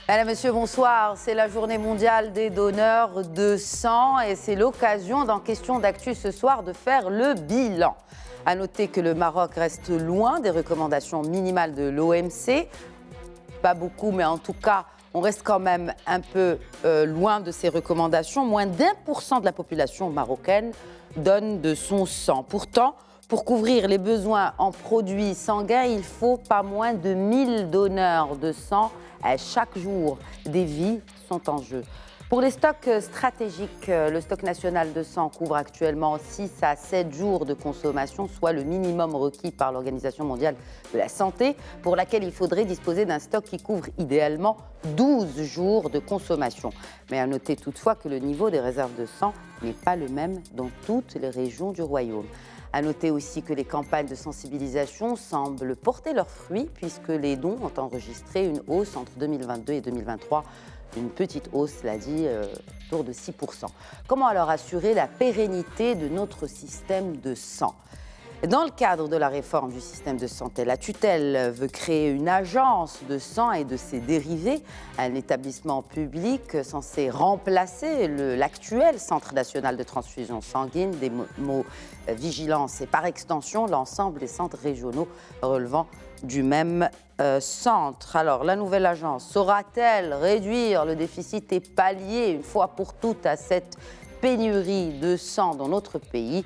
Madame, Monsieur, bonsoir. C'est la journée mondiale des donneurs de sang et c'est l'occasion, dans Question d'actu ce soir, de faire le bilan. À noter que le Maroc reste loin des recommandations minimales de l'OMC. Pas beaucoup, mais en tout cas, on reste quand même un peu loin de ces recommandations. Moins d'1% de la population marocaine donne de son sang. Pourtant, pour couvrir les besoins en produits sanguins, il faut pas moins de 1000 donneurs de sang chaque jour. Des vies sont en jeu. Pour les stocks stratégiques, le stock national de sang couvre actuellement 6 à 7 jours de consommation, soit le minimum requis par l'Organisation mondiale de la santé, pour laquelle il faudrait disposer d'un stock qui couvre idéalement 12 jours de consommation. Mais à noter toutefois que le niveau des réserves de sang n'est pas le même dans toutes les régions du royaume. À noter aussi que les campagnes de sensibilisation semblent porter leurs fruits puisque les dons ont enregistré une hausse entre 2022 et 2023. Une petite hausse, cela dit, autour de 6%. Comment alors assurer la pérennité de notre système de sang ? Dans le cadre de la réforme du système de santé, la tutelle veut créer une agence de sang et de ses dérivés, un établissement public censé remplacer l'actuel Centre national de transfusion sanguine, des mots vigilance et par extension l'ensemble des centres régionaux relevant du même centre. Alors, la nouvelle agence saura-t-elle réduire le déficit et pallier une fois pour toutes à cette pénurie de sang dans notre pays ?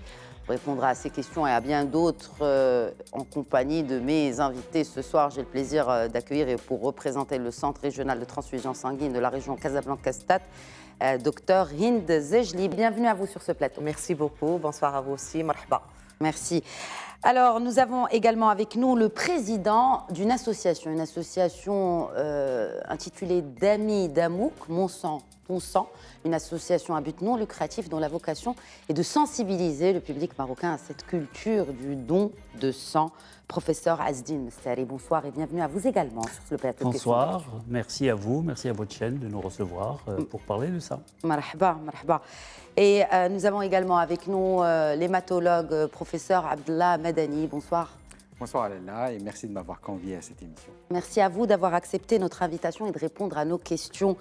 On répondra à ces questions et à bien d'autres en compagnie de mes invités. Ce soir, j'ai le plaisir d'accueillir et pour représenter le Centre régional de transfusion sanguine de la région Casablanca-Stade, Dr Hind Zejli. Bienvenue à vous sur ce plateau. Merci beaucoup. Bonsoir à vous aussi. Marhaba. Merci. Alors, nous avons également avec nous le président d'une association, intitulée D'amis d'Amouk, Mon sang, ton sang, une association à but non lucratif dont la vocation est de sensibiliser le public marocain à cette culture du don de sang. Professeur Azdine Mestari, bonsoir et bienvenue à vous également sur le plateau. Bonsoir, merci à vous, merci à votre chaîne de nous recevoir pour parler de ça. Marhaba, marhaba. Et nous avons également avec nous l'hématologue professeur Abdallah Madani. Bonsoir. Bonsoir Alella et merci de m'avoir convié à cette émission. Merci à vous d'avoir accepté notre invitation et de répondre à nos questions.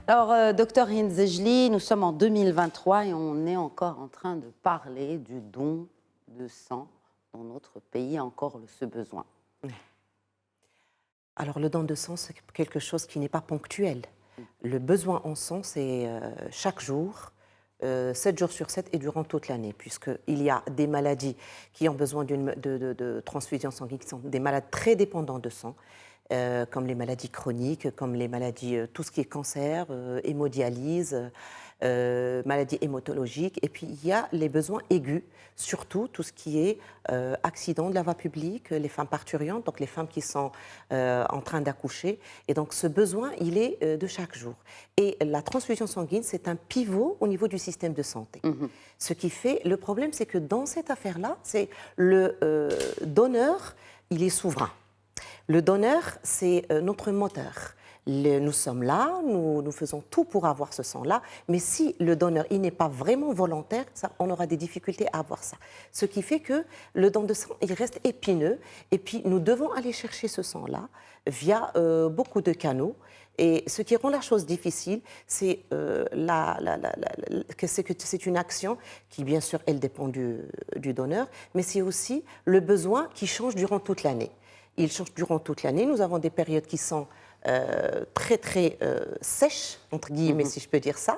Alors, docteur Hind Zejli, nous sommes en 2023 et on est encore en train de parler du don de sang. Dans notre pays, encore ce besoin. Alors, le don de sang, c'est quelque chose qui n'est pas ponctuel. Le besoin en sang, c'est chaque jour, 7 jours sur 7 et durant toute l'année, puisqu'il y a des maladies qui ont besoin de transfusion sanguine, qui sont des malades très dépendants de sang, comme les maladies chroniques, comme les maladies, tout ce qui est cancer, hémodialyse, maladies hématologiques. Et puis, il y a les besoins aigus, surtout tout ce qui est accident de la voie publique, les femmes parturientes, donc les femmes qui sont en train d'accoucher. Et donc, ce besoin, il est de chaque jour. Et la transfusion sanguine, c'est un pivot au niveau du système de santé. Ce qui fait, le problème, c'est que dans cette affaire-là, c'est le donneur, il est souverain. Le donneur, c'est notre moteur. Nous sommes là, nous faisons tout pour avoir ce sang-là, mais si le donneur il n'est pas vraiment volontaire, ça, on aura des difficultés à avoir ça. Ce qui fait que le don de sang, il reste épineux, et puis nous devons aller chercher ce sang-là via beaucoup de canaux. Et ce qui rend la chose difficile, c'est que c'est une action qui, bien sûr, elle dépend du donneur, mais c'est aussi le besoin qui change durant toute l'année. Il change durant toute l'année. Nous avons des périodes qui sont très, très sèches, entre guillemets, si je peux dire ça.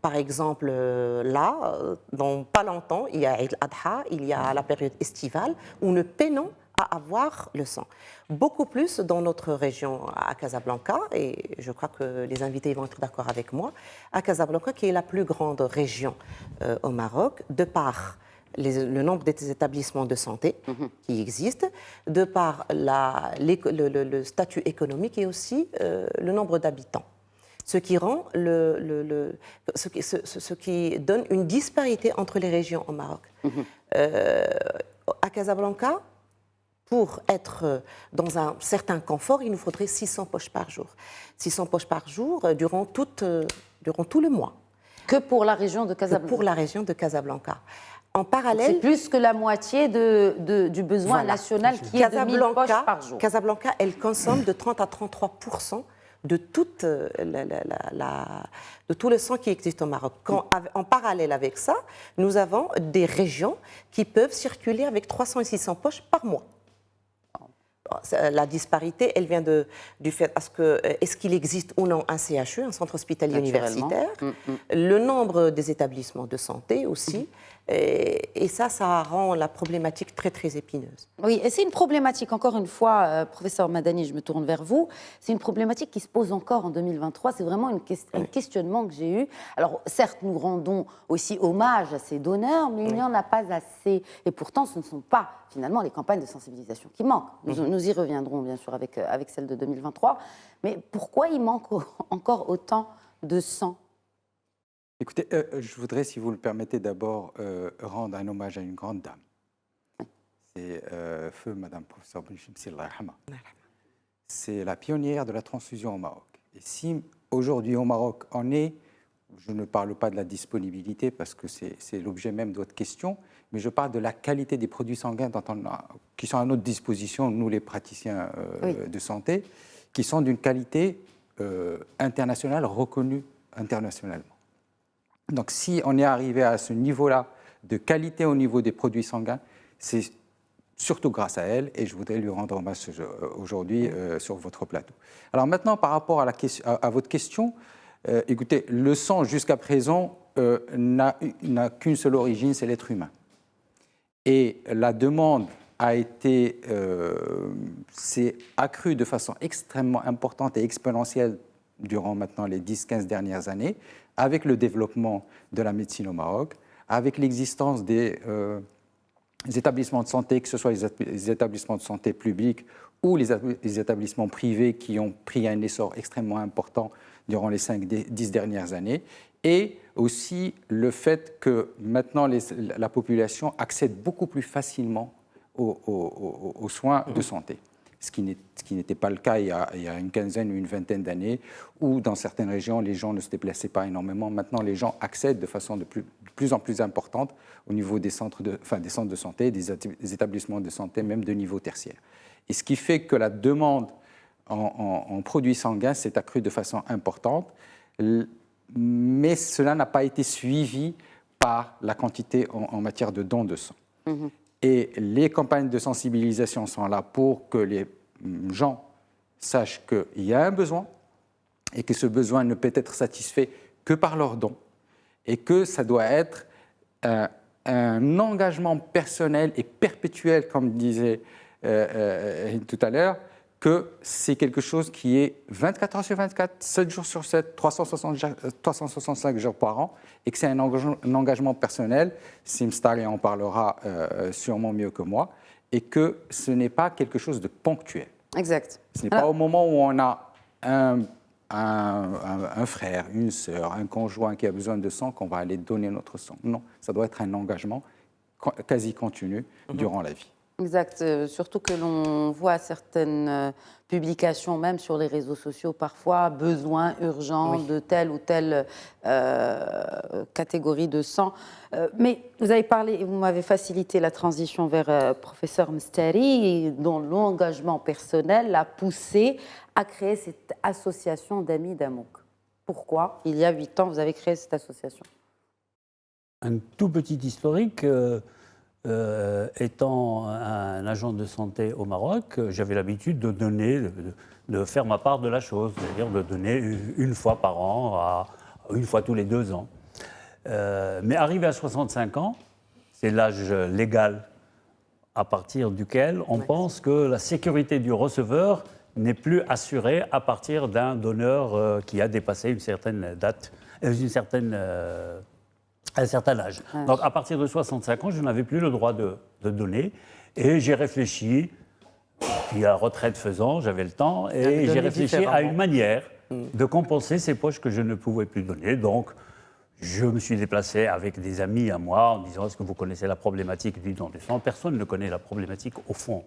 Par exemple, là, dans pas longtemps, il y a Eid al-Adha, il y a la période estivale, où nous peinons à avoir le sang. Beaucoup plus dans notre région à Casablanca, et je crois que les invités vont être d'accord avec moi, à Casablanca, qui est la plus grande région au Maroc, de par le nombre d'établissements de santé qui existent, de par le statut économique et aussi le nombre d'habitants. Ce qui rend ce qui donne une disparité entre les régions au Maroc. À Casablanca, pour être dans un certain confort, il nous faudrait 600 poches par jour. 600 poches par jour durant tout le mois. Que pour la région de Casablanca. Que pour la région de Casablanca. En parallèle, c'est plus que la moitié du besoin national qui est de 1000 poches par jour. Casablanca, elle consomme de 30 à 33% de, de tout le sang qui existe au Maroc. En parallèle avec ça, nous avons des régions qui peuvent circuler avec 300 et 600 poches par mois. La disparité, elle vient du fait est-ce qu'il existe ou non un CHU, un centre hospitalier universitaire, le nombre des établissements de santé aussi, et ça rend la problématique très, très épineuse. Oui, et c'est une problématique, encore une fois, professeur Madani, je me tourne vers vous, c'est une problématique qui se pose encore en 2023, c'est vraiment un questionnement que j'ai eu. Alors, certes, nous rendons aussi hommage à ces donneurs, mais il n'y en a pas assez, et pourtant, ce ne sont pas, finalement, les campagnes de sensibilisation qui manquent. Nous y reviendrons, bien sûr, avec celle de 2023, mais pourquoi il manque encore autant de sang ? Écoutez, je voudrais, si vous le permettez, d'abord rendre un hommage à une grande dame. C'est feu Madame Professeur Benchimsi Allah yarhama. C'est la pionnière de la transfusion au Maroc. Et si aujourd'hui au Maroc on est, je ne parle pas de la disponibilité parce que c'est l'objet même de votre question, mais je parle de la qualité des produits sanguins qui sont à notre disposition, nous les praticiens de santé, qui sont d'une qualité internationale reconnue internationalement. Donc si on est arrivé à ce niveau-là de qualité au niveau des produits sanguins, c'est surtout grâce à elle, et je voudrais lui rendre hommage aujourd'hui sur votre plateau. Alors maintenant, par rapport à votre question, écoutez, le sang jusqu'à présent n'a qu'une seule origine, c'est l'être humain. Et la demande s'est accrue de façon extrêmement importante et exponentielle durant maintenant les 10-15 dernières années, avec le développement de la médecine au Maroc, avec l'existence des établissements de santé, que ce soit les établissements de santé publics ou les établissements privés qui ont pris un essor extrêmement important durant les 5-10 dernières années, et aussi le fait que maintenant la population accède beaucoup plus facilement aux soins de santé. Ce qui n'était pas le cas il y a une quinzaine ou une vingtaine d'années, où dans certaines régions, les gens ne se déplaçaient pas énormément. Maintenant, les gens accèdent de façon de plus en plus importante au niveau des centres de santé, des établissements de santé, même de niveau tertiaire. Et ce qui fait que la demande en produits sanguins s'est accrue de façon importante, mais cela n'a pas été suivi par la quantité en matière de dons de sang. Et les campagnes de sensibilisation sont là pour que les gens sachent qu'il y a un besoin et que ce besoin ne peut être satisfait que par leurs dons et que ça doit être un engagement personnel et perpétuel, comme disait tout à l'heure, que c'est quelque chose qui est 24 heures sur 24, 7 jours sur 7, 365 jours par an, et que c'est un engagement personnel. Simstar en parlera sûrement mieux que moi, et que ce n'est pas quelque chose de ponctuel. Exact. Ce n'est pas au moment où on a un frère, une sœur, un conjoint qui a besoin de sang qu'on va aller donner notre sang. Non, ça doit être un engagement quasi continu durant la vie. Exact, surtout que l'on voit certaines publications, même sur les réseaux sociaux, parfois besoin urgent de telle ou telle catégorie de sang. Mais vous avez parlé, vous m'avez facilité la transition vers professeur Mstari, dont l'engagement personnel l'a poussé à créer cette association d'amis d'Amouk. Pourquoi, il y a 8 ans, vous avez créé cette association? Un tout petit historique. Étant un agent de santé au Maroc, j'avais l'habitude de donner, de faire ma part de la chose, c'est-à-dire de donner une fois par an, une fois tous les 2 ans. Mais arrivé à 65 ans, c'est l'âge légal à partir duquel on pense que la sécurité du receveur n'est plus assurée à partir d'un donneur qui a dépassé une certaine date, à un certain âge. Donc, à partir de 65 ans, je n'avais plus le droit de donner. Et j'ai réfléchi, puis à la retraite faisant, j'avais le temps, et j'ai réfléchi à une manière de compenser ces poches que je ne pouvais plus donner. Donc, je me suis déplacé avec des amis à moi en disant « Est-ce que vous connaissez la problématique du don de sang ?» Personne ne connaît la problématique au fond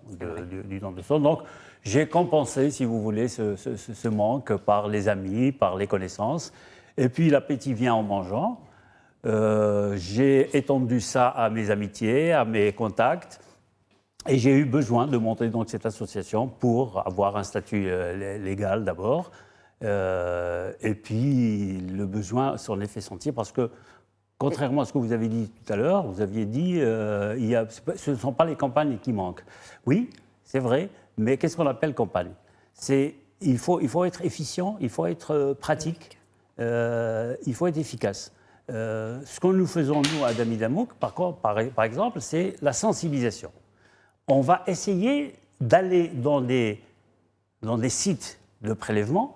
du don de sang. Donc, j'ai compensé, si vous voulez, ce manque par les amis, par les connaissances. Et puis, l'appétit vient en mangeant. J'ai étendu ça à mes amitiés, à mes contacts, et j'ai eu besoin de monter donc cette association pour avoir un statut légal d'abord, Et puis, le besoin s'en est fait sentir parce que, contrairement à ce que vous avez dit tout à l'heure, vous aviez dit ce ne sont pas les campagnes qui manquent. Oui, c'est vrai, mais qu'est-ce qu'on appelle campagne? Il faut être efficient, il faut être pratique, il faut être efficace. Ce que nous faisons, nous, à Damidamouk, par exemple, c'est la sensibilisation. On va essayer d'aller dans des sites de prélèvement.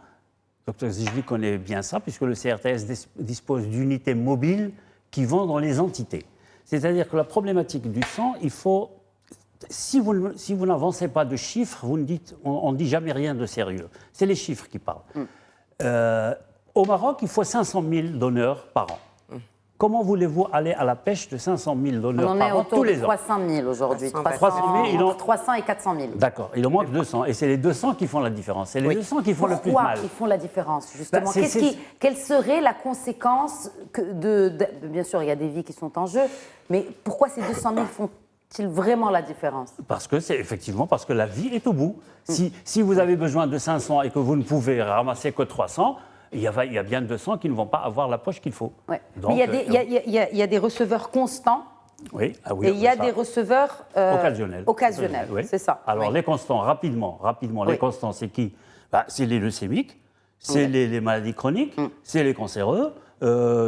Dr Zijli connaît bien ça, puisque le CRTS dispose d'unités mobiles qui vont dans les entités. C'est-à-dire que la problématique du sang, il faut... Si vous n'avancez pas de chiffres, on ne dit jamais rien de sérieux. C'est les chiffres qui parlent. Au Maroc, il faut 500 000 donneurs par an. Comment voulez-vous aller à la pêche de 500 000 donneurs par an tous les ans? On en est autour de 300 000 aujourd'hui. 300 et 400 000. D'accord, il en manque 200. Et c'est les 200 qui font la différence. C'est les 200 qui font le plus mal. Pourquoi ils font la différence, justement? Quelle serait la conséquence bien sûr, il y a des vies qui sont en jeu, mais pourquoi ces 200 000 font-ils vraiment la différence? Parce que la vie est au bout. Si vous avez besoin de 500 et que vous ne pouvez ramasser que 300, il y a bien 200 qui ne vont pas avoir la poche qu'il faut. Ouais. Donc, mais il y a des receveurs constants. Oui, et il y a des receveurs occasionnels. Oui. C'est ça. Alors les constants, rapidement, les constants, c'est qui? C'est les leucémiques, c'est les maladies chroniques, c'est les cancéreux,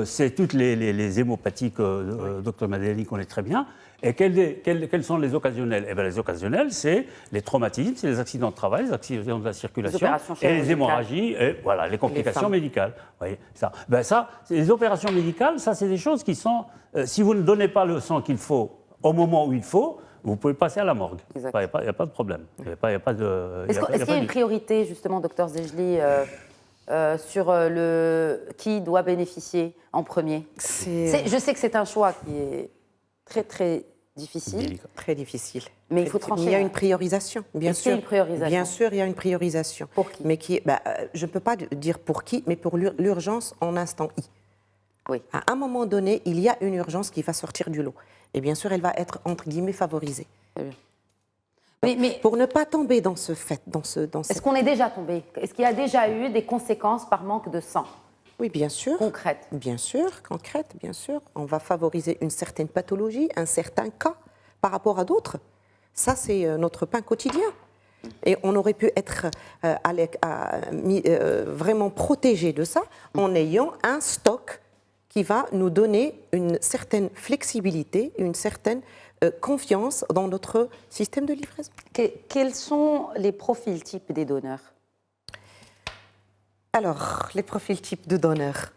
c'est toutes les hémopathies que Dr Madeli connaît très bien. Et quels sont les occasionnels? Les occasionnels, c'est les traumatismes, c'est les accidents de travail, les accidents de la circulation, et les hémorragies, et voilà, les complications médicales. Vous voyez, les opérations médicales, ça, c'est des choses qui sont... si vous ne donnez pas le sang qu'il faut au moment où il faut, vous pouvez passer à la morgue. Il n'y a pas de problème. Est-ce qu'il y a une priorité, justement, Dr Zijli, sur qui doit bénéficier en premier? Je sais que c'est un choix qui est très, très difficile. Très difficile. Mais il faut trancher. Il y a une priorisation, bien sûr. Une priorisation. Bien sûr, il y a une priorisation. Pour qui? Mais je ne peux pas dire pour qui, mais pour l'urgence en instant I. Oui. À un moment donné, il y a une urgence qui va sortir du lot. Et bien sûr, elle va être, entre guillemets, favorisée. Mais pour ne pas tomber dans ce fait, Est-ce qu'on est déjà tombé? Est-ce qu'il y a déjà eu des conséquences par manque de sang? Oui, bien sûr. Concrètes. Bien sûr, concrètes, bien sûr. On va favoriser une certaine pathologie, un certain cas par rapport à d'autres. Ça, c'est notre pain quotidien. Et on aurait pu être vraiment protégé de ça en ayant un stock qui va nous donner une certaine flexibilité, une certaine confiance dans notre système de livraison. Quels sont les profils types des donneurs? Alors, les profils types de donneurs.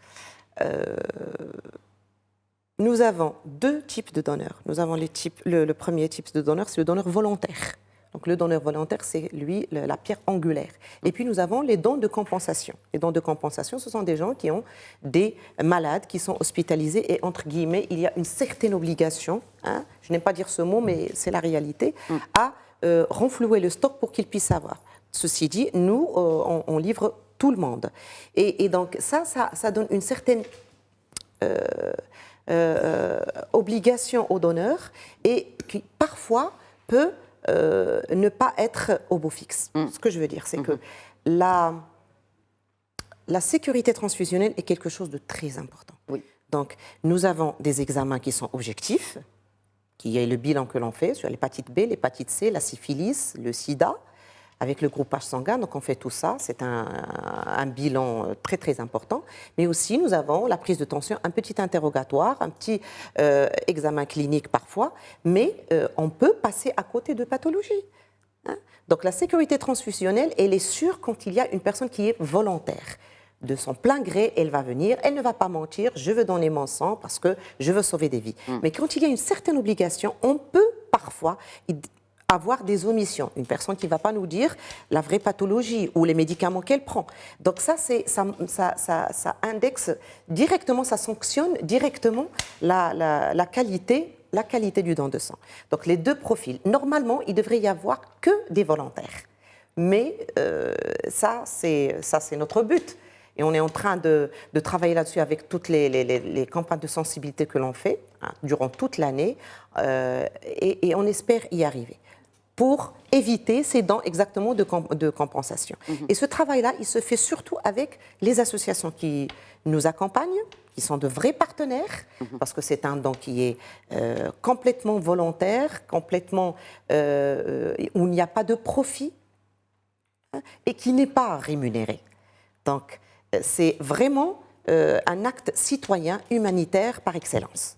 Nous avons deux types de donneurs. Nous avons le premier type de donneur, c'est le donneur volontaire. Donc, le donneur volontaire, c'est lui la pierre angulaire. Et puis, nous avons les dons de compensation. Les dons de compensation, ce sont des gens qui ont des malades qui sont hospitalisés et, entre guillemets, il y a une certaine obligation, je n'aime pas dire ce mot, mais c'est la réalité, à renflouer le stock pour qu'ils puissent avoir. Ceci dit, nous, on livre tout le monde. Et donc, ça donne une certaine obligation aux donneurs et qui, parfois, peut ne pas être au beau fixe. Ce que je veux dire, c'est que la sécurité transfusionnelle est quelque chose de très important. Oui. Donc, nous avons des examens qui sont objectifs, qui est le bilan que l'on fait sur l'hépatite B, l'hépatite C, la syphilis, le sida, avec le groupage sanguin. Donc, on fait tout ça. C'est un bilan très, très important. Mais aussi, nous avons la prise de tension, un petit interrogatoire, un petit examen clinique parfois. Mais on peut passer à côté de pathologies. Donc, la sécurité transfusionnelle, elle est sûre quand il y a une personne qui est volontaire. De son plein gré, elle va venir, elle ne va pas mentir, je veux donner mon sang parce que je veux sauver des vies. Mais quand il y a une certaine obligation, on peut parfois avoir des omissions. Une personne qui ne va pas nous dire la vraie pathologie ou les médicaments qu'elle prend. Donc ça indexe directement, ça sanctionne directement la qualité du don de sang. Donc les deux profils. Normalement, il devrait y avoir que des volontaires. Mais ça, c'est notre but. Et on est en train de travailler là-dessus avec toutes les campagnes de sensibilité que l'on fait durant toute l'année et on espère y arriver. pour éviter ces dents exactement de compensation. Et ce travail-là, il se fait surtout avec les associations qui nous accompagnent, qui sont de vrais partenaires, parce que c'est un don qui est complètement volontaire, complètement où il n'y a pas de profit, hein, et qui n'est pas rémunéré. Donc, c'est vraiment un acte citoyen, humanitaire par excellence.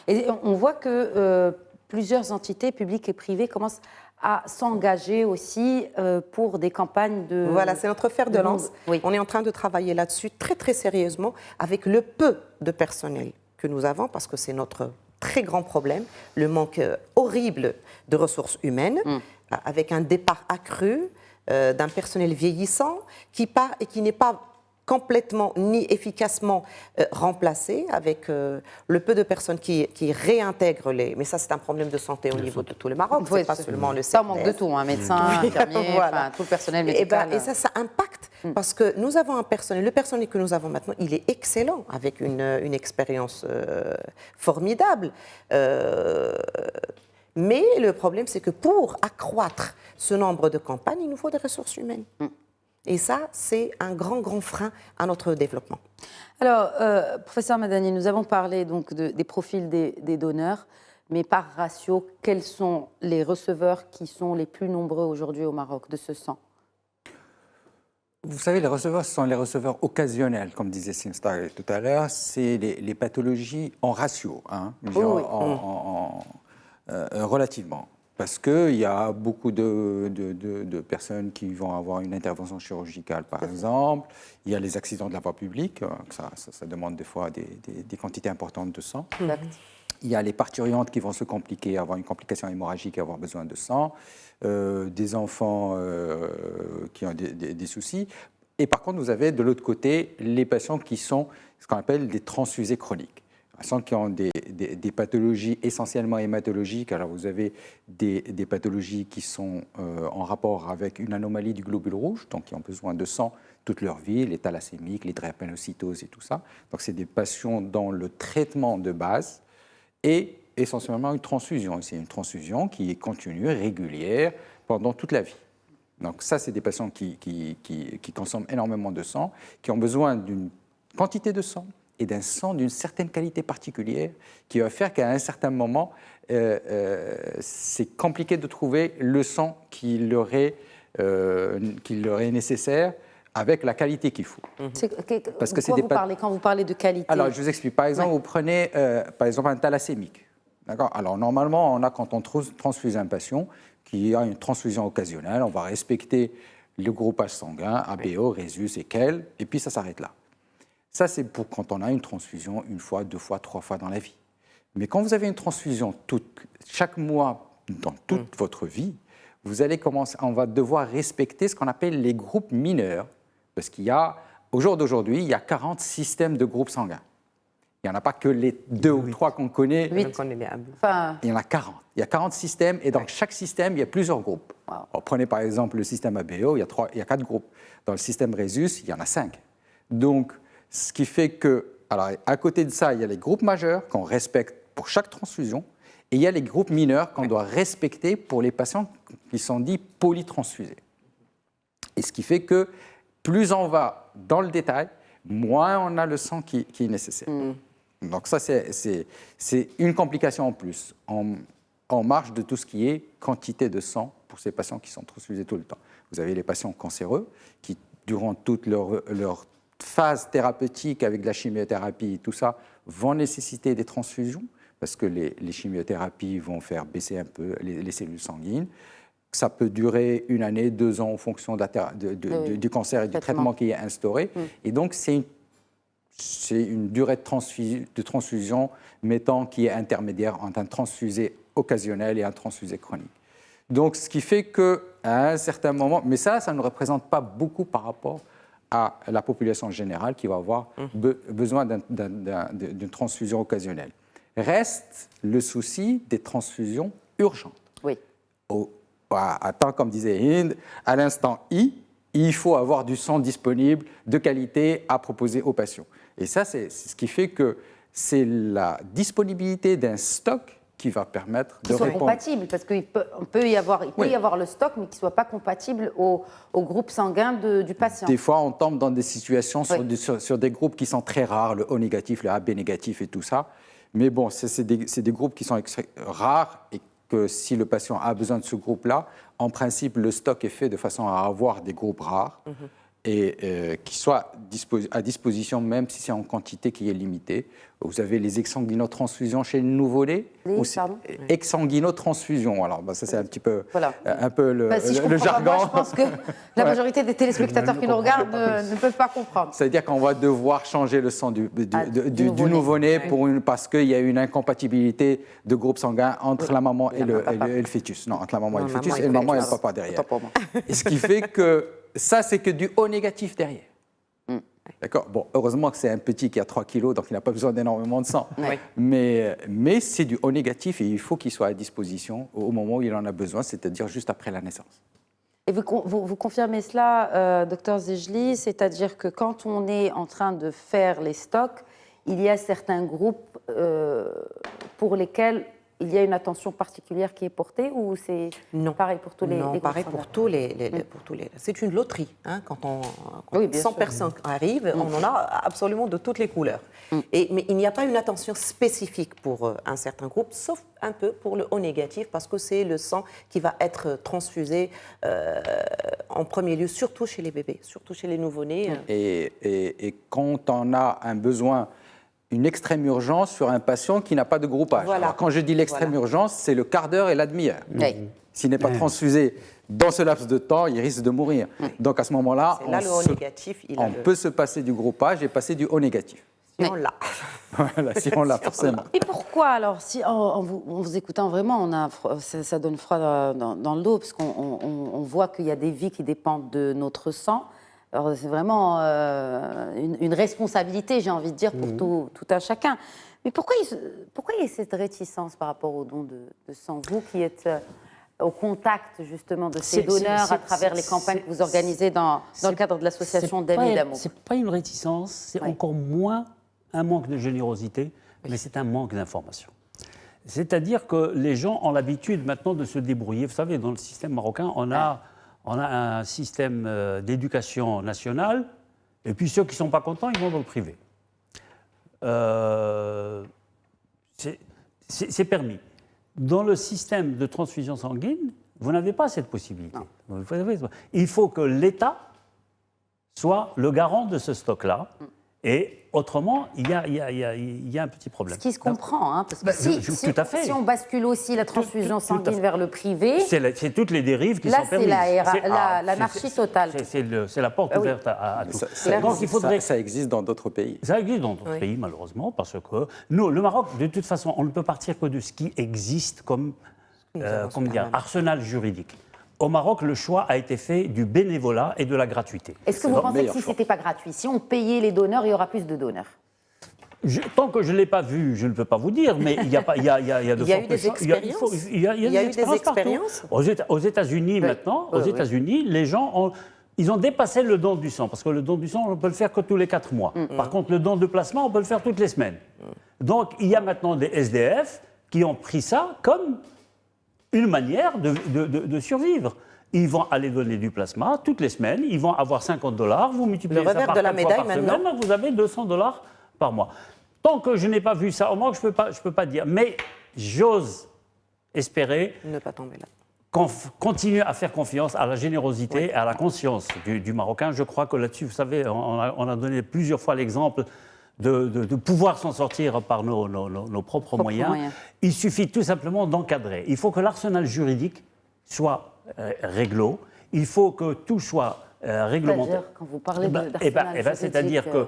Et on voit que plusieurs entités publiques et privées commencent à s'engager aussi pour des campagnes de... Voilà, c'est notre fer de lance. Oui. On est en train de travailler là-dessus très, très sérieusement avec le peu de personnel que nous avons, parce que c'est notre très grand problème, le manque horrible de ressources humaines, avec un départ accru d'un personnel vieillissant qui part et qui n'est pas complètement ni efficacement remplacé, avec le peu de personnes qui réintègrent les... Mais ça, c'est un problème de santé au niveau de tout le Maroc, Oui, c'est pas seulement le ça CNRS. manque de tout, hein, médecins, infirmiers, Voilà. enfin, tout le personnel médical. Et ça impacte, parce que nous avons un personnel, le personnel que nous avons maintenant, il est excellent, avec une expérience formidable. Mais le problème, c'est que pour accroître ce nombre de campagnes, il nous faut des ressources humaines. Et ça, c'est un grand, grand frein à notre développement. Alors, professeur Madani, nous avons parlé donc des profils des donneurs, mais par ratio, quels sont les receveurs qui sont les plus nombreux aujourd'hui au Maroc de ce sang? Vous savez, les receveurs, ce sont les receveurs occasionnels, comme disait Simstar tout à l'heure. C'est les pathologies en ratio, hein, relativement. Parce qu'il y a beaucoup de personnes qui vont avoir une intervention chirurgicale, par exemple. Il y a les accidents de la voie publique, ça demande des fois des quantités importantes de sang. Il y a les parturientes qui vont se compliquer, avoir une complication hémorragique et avoir besoin de sang. Des enfants qui ont des soucis. Et par contre, vous avez de l'autre côté les patients qui sont ce qu'on appelle des transfusés chroniques. Patients qui ont des pathologies essentiellement hématologiques. Alors, vous avez des pathologies qui sont en rapport avec une anomalie du globule rouge, donc qui ont besoin de sang toute leur vie, les thalassémiques, les drépanocytoses et tout ça. Donc, c'est des patients dont le traitement de base est essentiellement une transfusion. C'est une transfusion qui est continue, régulière, pendant toute la vie. Donc, ça, c'est des patients qui consomment énormément de sang, qui ont besoin d'une quantité de sang et d'un sang d'une certaine qualité particulière qui va faire qu'à un certain moment, c'est compliqué de trouver le sang qui leur est nécessaire avec la qualité qu'il faut. Parce que quand vous parlez de qualité? Alors, je vous explique. Par exemple, vous prenez par exemple un thalassémique. D'accord. Alors, normalement, quand on transfuse un patient qui a une transfusion occasionnelle, on va respecter le groupage sanguin, ABO, Rhésus et KEL, et puis ça s'arrête là. Ça, c'est pour quand on a une transfusion une fois, 2 fois, 3 fois dans la vie. Mais quand vous avez une transfusion chaque mois dans toute votre vie, on va devoir respecter ce qu'on appelle les groupes mineurs. Parce qu'il y a, au jour d'aujourd'hui, il y a 40 systèmes de groupes sanguins. Il n'y en a pas que les 2 ou 3 qu'on connaît. Il y en a 40. Il y a 40 systèmes et dans chaque système, il y a plusieurs groupes. Wow. Prenez par exemple le système ABO, il y a 4 groupes. Dans le système Rhésus, il y en a 5. Donc, ce qui fait que, alors, à côté de ça, il y a les groupes majeurs qu'on respecte pour chaque transfusion et il y a les groupes mineurs qu'on doit respecter pour les patients qui sont dits polytransfusés. Et ce qui fait que plus on va dans le détail, moins on a le sang qui est nécessaire. Donc ça, c'est une complication en plus, en marge de tout ce qui est quantité de sang pour ces patients qui sont transfusés tout le temps. Vous avez les patients cancéreux qui, durant toute leur phase thérapeutique avec la chimiothérapie et tout ça, vont nécessiter des transfusions parce que les chimiothérapies vont faire baisser un peu les cellules sanguines. Ça peut durer 1 année, 2 ans en fonction du cancer et du traitement qui est instauré. Et donc, c'est une durée de transfusion, mettons, qui est intermédiaire entre un transfusé occasionnel et un transfusé chronique. Donc, ce qui fait qu'à un certain moment, mais ça ne représente pas beaucoup par rapport à la population générale qui va avoir besoin d'une transfusion occasionnelle. Reste le souci des transfusions urgentes. Oui. Comme disait Hind, à l'instant I, il faut avoir du sang disponible de qualité à proposer aux patients. Et ça, c'est ce qui fait que c'est la disponibilité d'un stock qui va permettre de répondre. Compatibles, parce qu'il peut y avoir le stock, mais qui ne soit pas compatible au groupe sanguin du patient. Des fois, on tombe dans des situations sur des groupes qui sont très rares, le O négatif, le AB négatif et tout ça. Mais bon, c'est des groupes qui sont rares et que si le patient a besoin de ce groupe-là, en principe, le stock est fait de façon à avoir des groupes rares. Et qui soient à disposition, même si c'est en quantité qui est limitée. Vous avez les exsanguinotransfusions chez le nouveau-né. Exsanguinotransfusion. Alors, ça, c'est un petit peu, le jargon. Moi, je pense que la majorité des téléspectateurs qui nous regardent ne peuvent pas comprendre. C'est-à-dire qu'on va devoir changer le sang du nouveau-né parce qu'il y a une incompatibilité de groupe sanguin entre la maman et le fœtus. Non, entre la maman et le fœtus et la maman et le papa derrière. Et ce qui fait que ça, c'est que du O négatif derrière. D'accord. Bon, heureusement que c'est un petit qui a 3 kilos, donc il n'a pas besoin d'énormément de sang. Mais c'est du O négatif et il faut qu'il soit à disposition au moment où il en a besoin, c'est-à-dire juste après la naissance. Et vous confirmez cela, docteur Zejli, c'est-à-dire que quand on est en train de faire les stocks, il y a certains groupes pour lesquels il y a une attention particulière qui est portée ou c'est pareil pour tous les Non, pareil pour tous les. C'est une loterie. Hein, quand 100 personnes arrivent, on en a absolument de toutes les couleurs. Mais il n'y a pas une attention spécifique pour un certain groupe, sauf un peu pour le O négatif, parce que c'est le sang qui va être transfusé en premier lieu, surtout chez les bébés, surtout chez les nouveau-nés. Et quand on a un besoin, une extrême urgence sur un patient qui n'a pas de groupage. Voilà. Alors, quand je dis l'extrême urgence, c'est le quart d'heure et la demi-heure. S'il n'est pas transfusé dans ce laps de temps, il risque de mourir. Donc à ce moment-là, on peut se passer du groupage et passer du O négatif. Si on l'a. Voilà, si on l'a, forcément. Et pourquoi alors, si, en vous écoutant vraiment, ça donne froid dans le dos, parce qu'on voit qu'il y a des vies qui dépendent de notre sang. Alors, c'est vraiment une responsabilité, j'ai envie de dire, pour tout un chacun. Mais pourquoi il y a cette réticence par rapport au don de sang? Vous qui êtes au contact, justement, de ces donneurs à travers les campagnes que vous organisez dans le cadre de l'association d'Amis d'Amour. Ce n'est pas une réticence, c'est encore moins un manque de générosité, mais c'est un manque d'information. C'est-à-dire que les gens ont l'habitude maintenant de se débrouiller. Vous savez, dans le système marocain, on a un système d'éducation nationale, et puis ceux qui ne sont pas contents, ils vont dans le privé. C'est permis. Dans le système de transfusion sanguine, vous n'avez pas cette possibilité. Il faut que l'État soit le garant de ce stock-là. Et autrement, il y a un petit problème. Ce qui se comprend, hein, parce que tout à fait. Si on bascule aussi la transfusion sanguine vers le privé... C'est toutes les dérives qui sont permises. Là, c'est l'anarchie totale. C'est la porte ouverte à tout. Ça existe dans d'autres pays. Ça existe dans d'autres pays, malheureusement, parce que nous, le Maroc, de toute façon, on ne peut partir que de ce qui existe comme arsenal juridique. Au Maroc, le choix a été fait du bénévolat et de la gratuité. Est-ce que vous pensez que si ce n'était pas gratuit, si on payait les donneurs, il y aura plus de donneurs? Tant que je ne l'ai pas vu, je ne peux pas vous dire, mais il y a eu des expériences. Il y a eu des expériences. Aux États-Unis, maintenant, les gens ils ont dépassé le don du sang, parce que le don du sang, on ne peut le faire que tous les 4 mois. Par contre, le don de plasma, on peut le faire toutes les semaines. Donc, il y a maintenant des SDF qui ont pris ça comme une manière de survivre. Ils vont aller donner du plasma toutes les semaines, ils vont avoir $50, vous multipliez ça par 4 fois par semaine, vous avez $200 par mois. Tant que je n'ai pas vu ça au Maroc, je ne peux pas dire. Mais j'ose espérer ne pas tomber là. Qu'on continue à faire confiance à la générosité et à la conscience du Marocain. Je crois que là-dessus, vous savez, on a donné plusieurs fois l'exemple de pouvoir s'en sortir par nos propres moyens. Il suffit tout simplement d'encadrer. Il faut que l'arsenal juridique soit réglo. Il faut que tout soit réglementé. C'est-à-dire, quand vous parlez d'arsenal juridique... C'est-à-dire que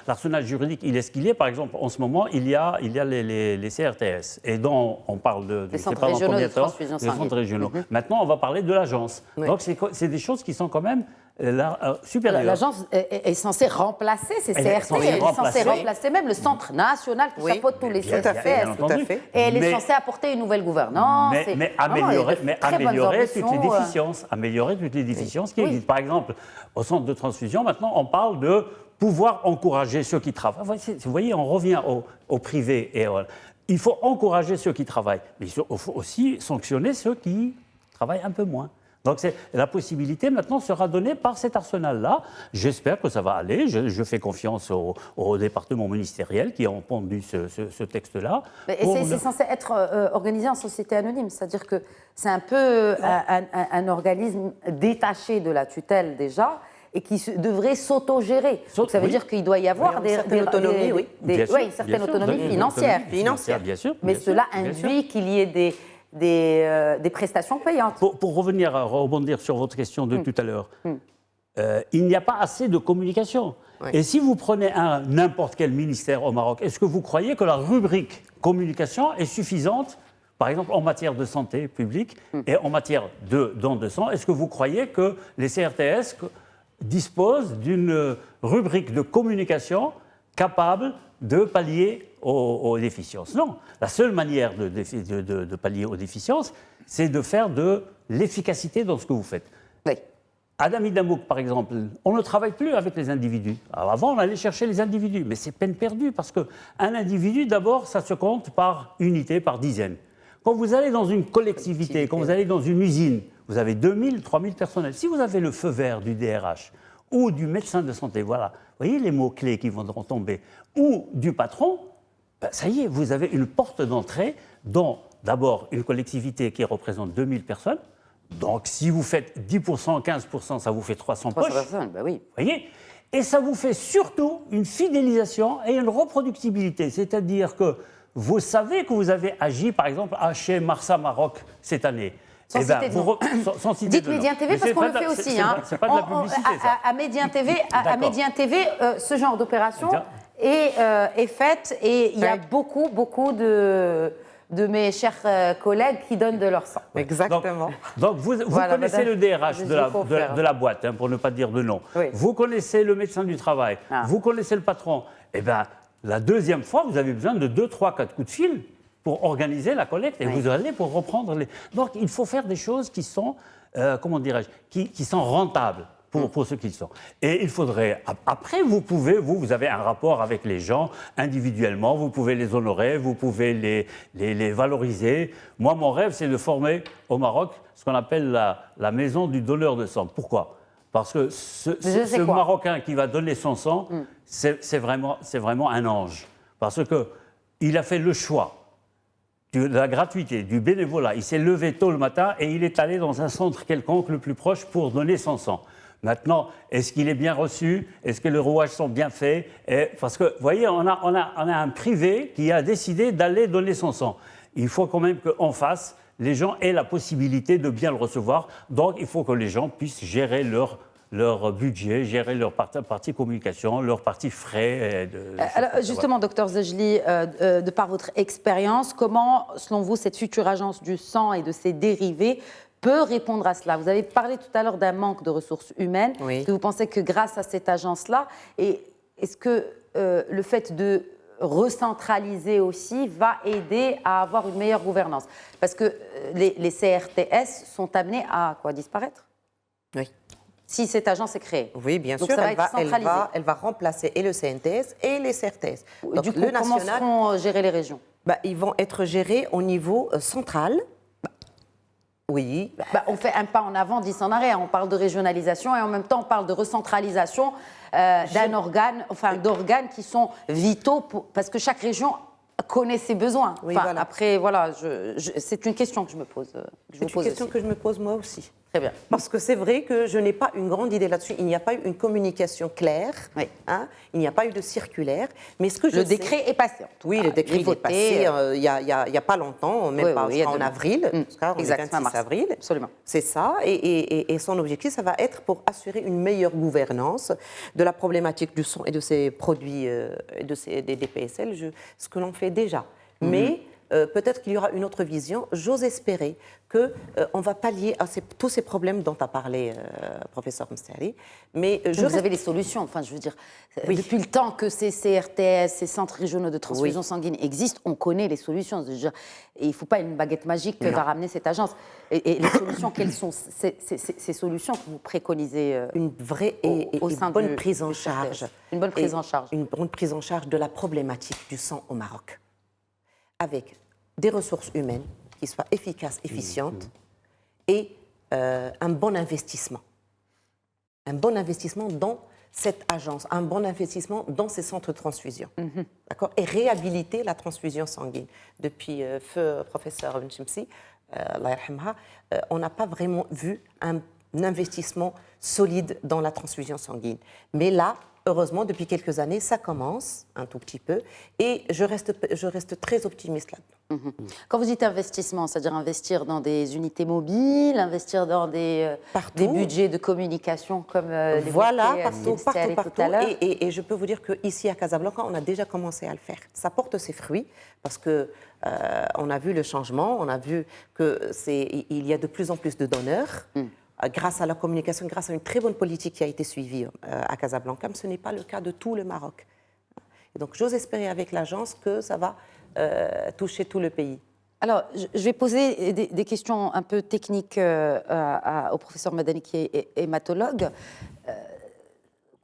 l'arsenal juridique, il est ce qu'il est. Par exemple, en ce moment, il y a les CRTS. Et dont on parle de... Les centres régionaux de transfusion sanguine. Les centres régionaux. Maintenant, on va parler de l'agence. Donc, c'est des choses qui sont quand même... L'agence est censée remplacer ces CRT, elle est censée remplacer même le Centre national qui chapeaute tous les CRT. Tout à fait. Et elle est censée apporter une nouvelle gouvernance. Mais améliorer toutes les déficiences. Améliorer toutes les déficiences qui existent. Par exemple, au centre de transfusion, maintenant, on parle de pouvoir encourager ceux qui travaillent. Vous voyez, on revient au privé. il faut encourager ceux qui travaillent, mais il faut aussi sanctionner ceux qui travaillent un peu moins. Donc la possibilité maintenant sera donnée par cet arsenal-là. J'espère que ça va aller. Je fais confiance au département ministériel qui ont pondu ce texte-là. C'est censé être organisé en société anonyme, c'est-à-dire que c'est un peu un organisme détaché de la tutelle déjà et qui devrait s'autogérer. Donc ça veut dire qu'il doit y avoir une certaine autonomie, une certaine autonomie financière. Bien sûr. Mais cela induit qu'il y ait des prestations payantes. Pour revenir à rebondir sur votre question de tout à l'heure, il n'y a pas assez de communication. Oui. Et si vous prenez n'importe quel ministère au Maroc, est-ce que vous croyez que la rubrique communication est suffisante, par exemple en matière de santé publique et en matière de don de sang? Est-ce que vous croyez que les CRTS disposent d'une rubrique de communication capable de pallier aux déficiences? Non. La seule manière de pallier aux déficiences, c'est de faire de l'efficacité dans ce que vous faites. Oui. À Dami Damouk, par exemple, on ne travaille plus avec les individus. Alors avant, on allait chercher les individus, mais c'est peine perdue, parce qu'un individu, d'abord, ça se compte par unité, par dizaines. Quand vous allez dans une collectivité, quand vous allez dans une usine, vous avez 2000, 3000 personnels. Si vous avez le feu vert du DRH ou du médecin de santé, voilà, vous voyez les mots-clés qui vont tomber, ou du patron, ben ça y est, vous avez une porte d'entrée dans, d'abord, une collectivité qui représente 2000 personnes. Donc, si vous faites 10%, 15%, ça vous fait 300 poches. 300 personnes, ben oui. Vous voyez ? Et ça vous fait surtout une fidélisation et une reproductibilité. C'est-à-dire que vous savez que vous avez agi, par exemple, chez Marsa Maroc cette année. Sans citer de nom. Sans citer de nom. Dites Médien TV parce qu'on le fait aussi. C'est pas de la publicité, ça. À Médien TV, ce genre d'opération est faite et il y a beaucoup de mes chers collègues qui donnent de leur sang. Exactement. Donc vous connaissez le DRH de la boîte, pour ne pas dire de nom. Oui. Vous connaissez le médecin du travail. Vous connaissez le patron. Eh bien, la deuxième fois, vous avez besoin de 2, 3, 4 coups de fil pour organiser la collecte et vous allez pour reprendre les... Donc, il faut faire des choses qui sont, comment dirais-je, qui sont rentables. Pour ceux qui sont. Et il faudrait... Après, vous avez un rapport avec les gens individuellement, vous pouvez les honorer, vous pouvez les valoriser. Moi, mon rêve, c'est de former au Maroc ce qu'on appelle la maison du donneur de sang. Pourquoi ? Parce que ce Marocain qui va donner son sang, c'est vraiment un ange. Parce qu'il a fait le choix de la gratuité, du bénévolat. Il s'est levé tôt le matin et il est allé dans un centre quelconque le plus proche pour donner son sang. Maintenant, est-ce qu'il est bien reçu? Est-ce que les rouages sont bien faits? Parce que, vous voyez, on a un privé qui a décidé d'aller donner son sang. Il faut quand même qu'en face, les gens aient la possibilité de bien le recevoir. Donc, il faut que les gens puissent gérer leur budget, gérer leur partie communication, leur partie frais. Alors, justement, docteur Zejli, de par votre expérience, comment, selon vous, cette future agence du sang et de ses dérivés peut répondre à cela? Vous avez parlé tout à l'heure d'un manque de ressources humaines. Oui. Est-ce que vous pensez que grâce à cette agence-là, est-ce que le fait de recentraliser aussi va aider à avoir une meilleure gouvernance? Parce que les CRTS sont amenés à disparaître? Oui. Si cette agence est créée. Oui, bien sûr, elle va remplacer et le CNTS et les CRTS. Donc, du coup, comment seront gérées les régions? Ils vont être gérés au niveau central. Oui. On fait un pas en avant, 10 en arrière. On parle de régionalisation et en même temps, on parle de recentralisation d'organes qui sont vitaux parce que chaque région connaît ses besoins. Oui, voilà. Après, voilà, c'est une question que je me pose. C'est une question que je me pose moi aussi. Très bien. Parce que c'est vrai que je n'ai pas une grande idée là-dessus. Il n'y a pas eu une communication claire. Oui. Il n'y a pas eu de circulaire. Mais ce que le décret est passé. Oui, le décret est passé il n'y a pas longtemps, même pas en avril. Exactement, 26 avril. Absolument. C'est ça. Et son objectif, ça va être pour assurer une meilleure gouvernance de la problématique du sang et de ces produits, des DPSL, ce que l'on fait déjà. Mais peut-être qu'il y aura une autre vision. J'ose espérer qu'on va pallier à tous ces problèmes dont a parlé professeur Mstari. Mais vous avez les solutions. Enfin, je veux dire, depuis le temps que ces CRTS, ces centres régionaux de transfusion sanguine existent, on connaît les solutions. Je veux dire, et il ne faut pas une baguette magique que va ramener cette agence. Et les solutions, quelles sont ces solutions que vous préconisez une vraie et une bonne prise en charge. Une bonne prise en charge. Une bonne prise en charge de la problématique du sang au Maroc. avec des ressources humaines qui soient efficaces, efficientes et un bon investissement. Un bon investissement dans cette agence, un bon investissement dans ces centres de transfusion. D'accord ? Et réhabiliter la transfusion sanguine. Depuis feu professeur Ibn Chimsi, Allah yarhamha, on n'a pas vraiment vu un investissement solide dans la transfusion sanguine. Mais là, heureusement, depuis quelques années, ça commence un tout petit peu et je reste très optimiste là-dedans. Quand vous dites investissement, c'est-à-dire investir dans des unités mobiles, investir dans des budgets de communication comme voilà, partout. tout à l'heure. Et je peux vous dire qu'ici à Casablanca, on a déjà commencé à le faire. Ça porte ses fruits parce que on a vu le changement, on a vu qu'il y a de plus en plus de donneurs. Grâce à la communication, grâce à une très bonne politique qui a été suivie à Casablanca, mais ce n'est pas le cas de tout le Maroc. Et donc j'ose espérer avec l'agence que ça va toucher tout le pays. Alors, je vais poser des questions un peu techniques au professeur Madani qui est hématologue.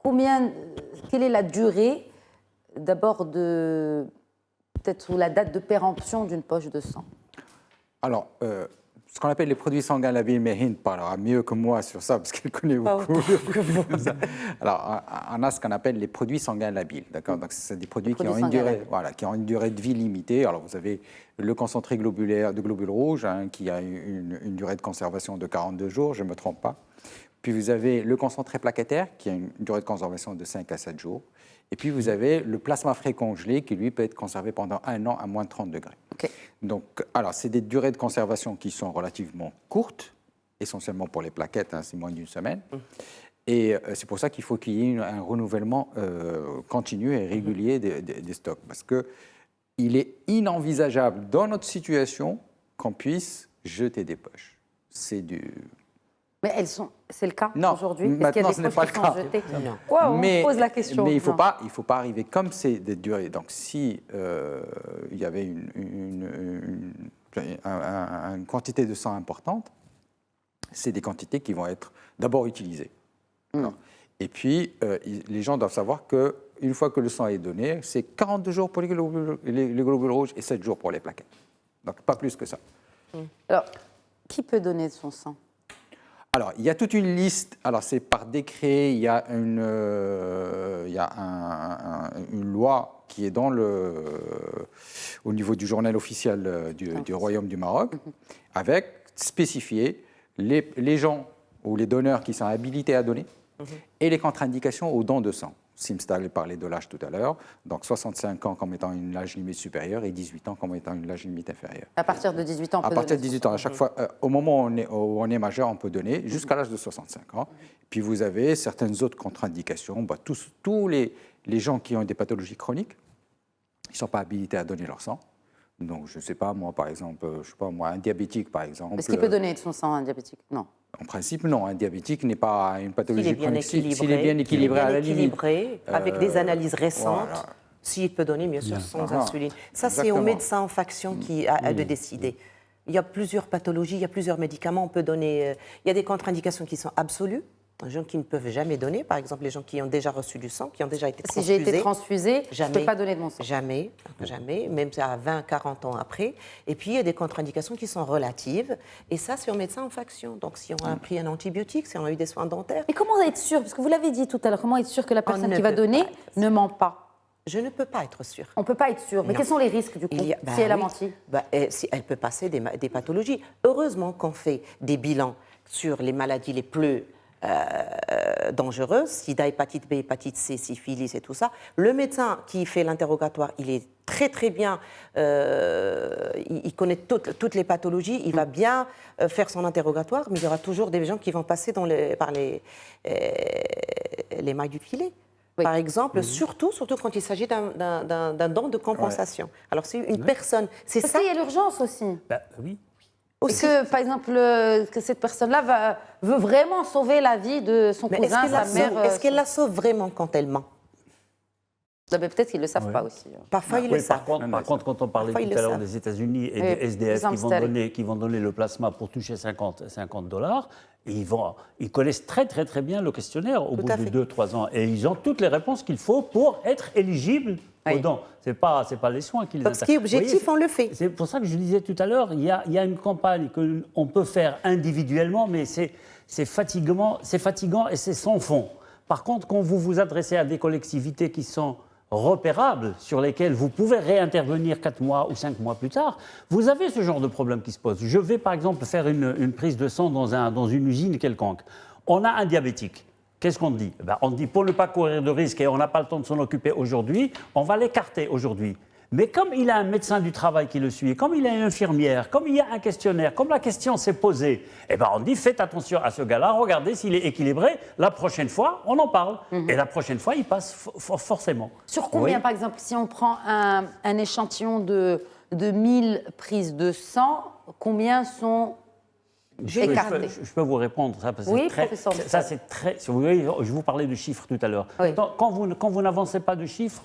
Quelle est la durée, d'abord, peut-être la date de péremption d'une poche de sang? Alors, ce qu'on appelle les produits sanguins labiles, mais Hind parlera mieux que moi sur ça, parce qu'elle connaît beaucoup. Alors, on a ce qu'on appelle les produits sanguins labiles, d'accord? Donc, c'est des produits qui ont une durée de vie limitée. Alors, vous avez le concentré globulaire de globules rouges, qui a une durée de conservation de 42 jours, je ne me trompe pas. Puis, vous avez le concentré plaquettaire, qui a une durée de conservation de 5 à 7 jours. Et puis, vous avez le plasma frais congelé, qui, lui, peut être conservé pendant 1 an à moins de 30 degrés. Okay. Donc, alors, c'est des durées de conservation qui sont relativement courtes, essentiellement pour les plaquettes, c'est moins d'une semaine. Et c'est pour ça qu'il faut qu'il y ait un renouvellement continu et régulier des stocks. Parce qu'il est inenvisageable, dans notre situation, qu'on puisse jeter des poches. C'est du... Mais c'est le cas aujourd'hui? Maintenant, ce n'est pas le cas. Pourquoi on pose la question? Mais il ne faut pas arriver comme c'est des durées. Donc, si il y avait une quantité de sang importante, c'est des quantités qui vont être d'abord utilisées. Et puis, les gens doivent savoir qu'une fois que le sang est donné, c'est 42 jours pour les globules rouges et 7 jours pour les plaquettes. Donc, pas plus que ça. Alors, qui peut donner de son sang? Alors, il y a toute une liste. Alors, c'est par décret. Il y a une loi qui est au niveau du journal officiel du Royaume du Maroc, avec spécifié les gens ou les donneurs qui sont habilités à donner et les contre-indications au don de sang. Simstal parlait de l'âge tout à l'heure, donc 65 ans comme étant une âge limite supérieure et 18 ans comme étant une âge limite inférieure. À partir de 18 ans, on peut donner. À partir de 18 ans, à chaque fois, au moment où on est majeur, on peut donner jusqu'à l'âge de 65 ans. Puis vous avez certaines autres contre-indications. Tous les gens qui ont des pathologies chroniques, ils ne sont pas habilités à donner leur sang. Donc, je ne sais pas, moi, par exemple, un diabétique, par exemple. Est-ce qu'il peut donner de son sang à un diabétique? Non. En principe, non. Un diabétique n'est pas une pathologie chronique. S'il est bien équilibré, à la limite. Avec des analyses récentes, voilà. S'il peut donner, bien sûr, sans insuline. Ça, c'est au médecin en faction qui a de décider. Il y a plusieurs pathologies, il y a plusieurs médicaments. On peut donner. Il y a des contre-indications qui sont absolues. Les gens qui ne peuvent jamais donner, par exemple les gens qui ont déjà reçu du sang, qui ont déjà été transfusés. Si j'ai été transfusée, je ne peux pas donner de mon sang. Jamais, même à 20, 40 ans après. Et puis il y a des contre-indications qui sont relatives. Et ça, c'est au médecin en faction. Donc si on a pris un antibiotique, si on a eu des soins dentaires. Mais comment être sûr, parce que vous l'avez dit tout à l'heure, comment être sûr que la personne qui va donner ne ment pas? Je ne peux pas être sûre. On ne peut pas être sûr. Mais quels sont les risques, du coup, si elle a menti? Si elle peut passer des pathologies. Heureusement qu'on fait des bilans sur les maladies les plus dangereuses, sida, hépatite B, hépatite C, syphilis et tout ça. Le médecin qui fait l'interrogatoire, il est très très bien, il connaît toutes les pathologies, il va bien faire son interrogatoire, mais il y aura toujours des gens qui vont passer par les mailles du filet. Oui. Par exemple, surtout quand il s'agit d'un don de compensation. Ouais. Alors c'est une personne, c'est ça. Il y a l'urgence aussi. Oui. Est-ce que, par exemple, que cette personne-là veut vraiment sauver la vie de son cousin, sa mère? Est-ce qu'elle la sauve vraiment quand elle ment? Non, mais peut-être qu'ils ne le savent pas aussi. Parfois, ils le savent. Par contre, quand on parlait Parfois, tout à l'heure des États-Unis et des SDF qui vont donner le plasma pour toucher $50, ils connaissent très bien le questionnaire au bout de 2-3 ans. Et ils ont toutes les réponses qu'il faut pour être éligibles aux dons. Ce n'est pas les soins qui les intéressent. Ce qui est objectif, on le fait. C'est pour ça que je disais tout à l'heure, il y a une campagne qu'on peut faire individuellement, mais c'est fatigant et c'est sans fond. Par contre, quand vous vous adressez à des collectivités qui sont repérables, sur lesquels vous pouvez réintervenir 4 mois ou 5 mois plus tard, vous avez ce genre de problème qui se pose. Je vais par exemple faire une prise de sang dans une usine quelconque. On a un diabétique. Qu'est-ce qu'on dit ? On dit pour ne pas courir de risque et on n'a pas le temps de s'en occuper aujourd'hui, on va l'écarter aujourd'hui. Mais comme il a un médecin du travail qui le suit, comme il a une infirmière, comme il y a un questionnaire, comme la question s'est posée, on dit faites attention à ce gars-là, regardez s'il est équilibré, la prochaine fois, on en parle. Et la prochaine fois, il passe forcément. Sur combien, par exemple, si on prend un échantillon de 1000 prises de sang, combien sont écartées ? Je peux vous répondre. Ça, parce que oui, professeur. Ça, c'est très... Vous voyez, je vous parlais de chiffres tout à l'heure. Oui. Quand vous n'avancez pas de chiffres,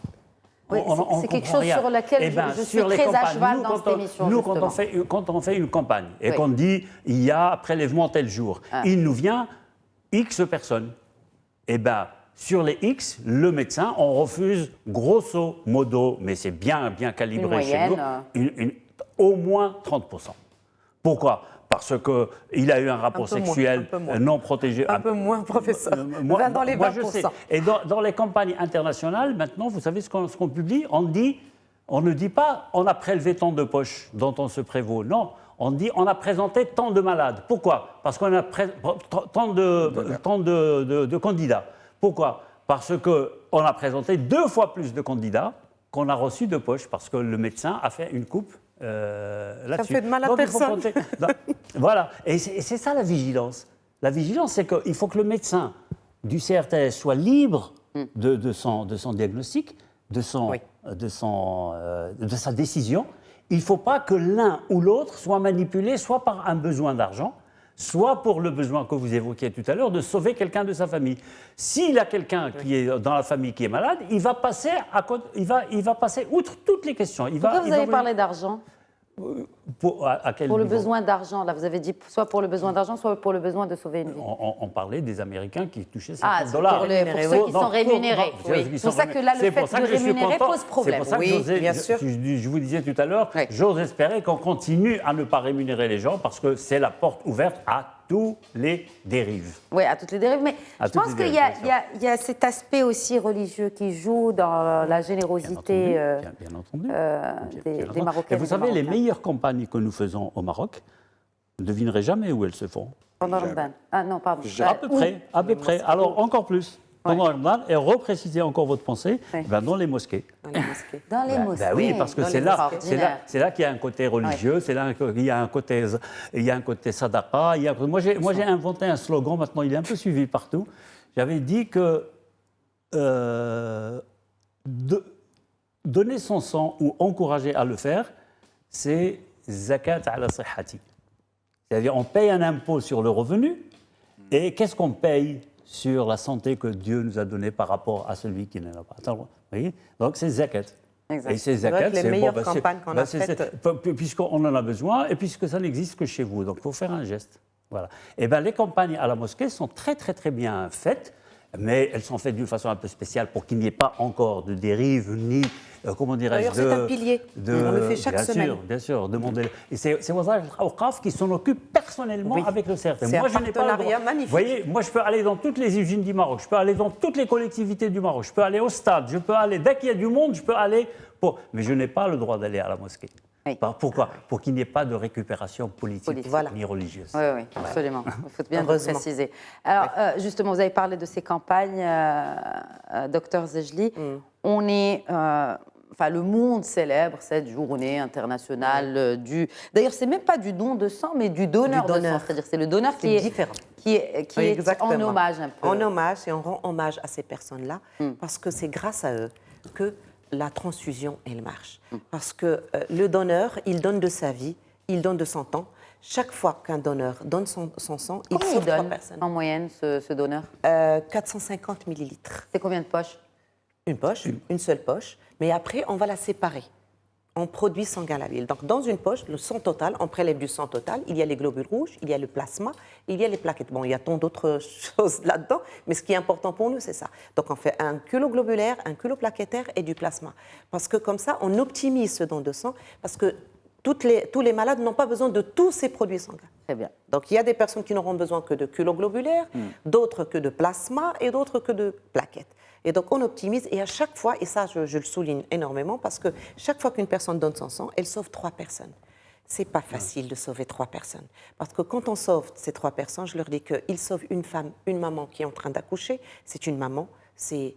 oui, c'est quelque chose sur lequel je suis très à cheval dans cette émission. Nous, quand on fait une campagne et qu'on dit il y a prélèvement tel jour, il nous vient X personnes. Sur les X, le médecin, on refuse grosso modo, mais c'est bien calibré chez nous, au moins 30%. Pourquoi ? Parce qu'il a eu un rapport sexuel non protégé. Un peu moins, professeur. Dans les 20%. Je sais. Et dans les campagnes internationales, maintenant, vous savez ce qu'on publie ? On ne dit pas on a prélevé tant de poches dont on se prévaut. Non, on dit on a présenté tant de malades. Pourquoi ? Parce qu'on a tant de candidats. Pourquoi ? Parce qu'on a présenté 2 fois plus de candidats qu'on a reçu de poches, parce que le médecin a fait une coupe. Ça fait de mal à personne. Voilà, et c'est ça la vigilance. La vigilance, c'est qu'il faut que le médecin du CRTS soit libre de son diagnostic, de sa décision. Il ne faut pas que l'un ou l'autre soit manipulé, soit par un besoin d'argent, soit pour le besoin que vous évoquiez tout à l'heure de sauver quelqu'un de sa famille. S'il a quelqu'un qui est dans la famille qui est malade, il va passer outre toutes les questions. Pourquoi vous avez parlé d'argent ? Pour le besoin d'argent, là, vous avez dit soit pour le besoin d'argent, soit pour le besoin de sauver une vie. On parlait des Américains qui touchaient $50. Pour ceux qui sont rémunérés. C'est pour ça que là, le fait de rémunérer pose problème. C'est pour ça que bien sûr. Je vous disais tout à l'heure, j'ose espérer qu'on continue à ne pas rémunérer les gens parce que c'est la porte ouverte à tous les dérives. Oui, à toutes les dérives. Mais je pense qu'il y a cet aspect aussi religieux qui joue dans la générosité des Marocains. Et vous savez, les meilleures campagnes que nous faisons au Maroc, vous ne devinerez jamais où elles se font. Pendant Ramadan. Ah non, pardon. À peu près. Alors, encore plus. Pendant Ramadan, et reprécisez encore votre pensée, dans les mosquées. Dans les mosquées. Oui, parce que c'est là qu'il y a un côté religieux, c'est là qu'il y a un côté sadaqa. Moi, j'ai inventé un slogan, maintenant il est un peu suivi partout. J'avais dit que donner son sang ou encourager à le faire, c'est zakat ala sihhati. C'est-à-dire on paye un impôt sur le revenu, et qu'est-ce qu'on paye sur la santé que Dieu nous a donnée par rapport à celui qui n'en a pas. Vous voyez ? Donc c'est zakat. Exact. Et c'est zakat, les meilleures campagnes qu'on a faites. Puisqu'on en a besoin et puisque ça n'existe que chez vous. Donc il faut faire un geste. Voilà. Et les campagnes à la mosquée sont très bien faites, mais elles sont faites d'une façon un peu spéciale pour qu'il n'y ait pas encore de dérive ni comment dirais-je, c'est un pilier. On le fait chaque semaine. Bien sûr, demander. Et c'est Wazar al-Awqaf qui s'en occupe personnellement avec le CRT. C'est un partenariat magnifique. Vous voyez, moi je peux aller dans toutes les usines du Maroc, je peux aller dans toutes les collectivités du Maroc, je peux aller au stade, je peux aller, dès qu'il y a du monde, je peux aller. Mais je n'ai pas le droit d'aller à la mosquée. Oui. Pourquoi ? Pour qu'il n'y ait pas de récupération politique. Ni religieuse. Oui, absolument. Il faut bien le préciser. Alors, justement, vous avez parlé de ces campagnes, Dr Zejli. On est... le monde célèbre cette journée internationale du... D'ailleurs, c'est même pas du don de sang, mais du donneur de sang. C'est-à-dire c'est le donneur qui est différent. Qui est en hommage un peu. En hommage, et on rend hommage à ces personnes-là, parce que c'est grâce à eux que la transfusion, elle marche. Parce que le donneur, il donne de sa vie, il donne de son temps. Chaque fois qu'un donneur donne son sang, il sauve 3 personnes. En moyenne, ce donneur 450 millilitres. C'est combien de poches ? une seule poche, mais après, on va la séparer en produits sanguins labiles. Donc, dans une poche, le sang total, on prélève du sang total, il y a les globules rouges, il y a le plasma, il y a les plaquettes. Bon, il y a tant d'autres choses là-dedans, mais ce qui est important pour nous, c'est ça. Donc, on fait un culot globulaire, un culot plaquettaire et du plasma. Parce que comme ça, on optimise ce don de sang, parce que tous les malades n'ont pas besoin de tous ces produits sanguins. Très bien. Donc, il y a des personnes qui n'auront besoin que de culots globulaires, d'autres que de plasma et d'autres que de plaquettes. Et donc, on optimise et à chaque fois, et ça, je le souligne énormément, parce que chaque fois qu'une personne donne son sang, elle sauve 3 personnes. C'est pas facile de sauver 3 personnes. Parce que quand on sauve ces 3 personnes, je leur dis qu'ils sauvent une femme, une maman qui est en train d'accoucher, c'est une maman, c'est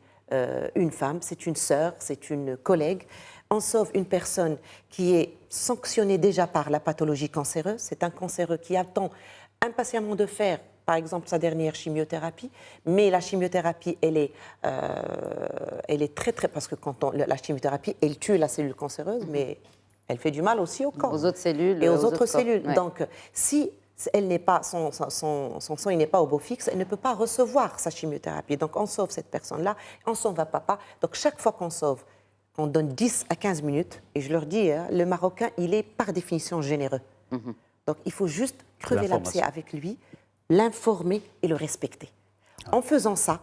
une femme, c'est une sœur, c'est une collègue. On sauve une personne qui est sanctionnée déjà par la pathologie cancéreuse. C'est un cancéreux qui attend impatiemment de faire, par exemple, sa dernière chimiothérapie. Mais la chimiothérapie, elle est très, très... Parce que la chimiothérapie, elle tue la cellule cancéreuse, mais elle fait du mal aussi au corps. Aux autres cellules. Et aux autres cellules. Ouais. Donc, si elle n'est pas, son sang n'est pas au beau fixe, elle ne peut pas recevoir sa chimiothérapie. Donc, on sauve cette personne-là, on sauve un papa. Donc, chaque fois qu'on sauve, on donne 10 à 15 minutes. Et je leur dis, hein, le Marocain, il est par définition généreux. Donc, il faut juste crever l'abcès avec lui, l'informer et le respecter. En faisant ça,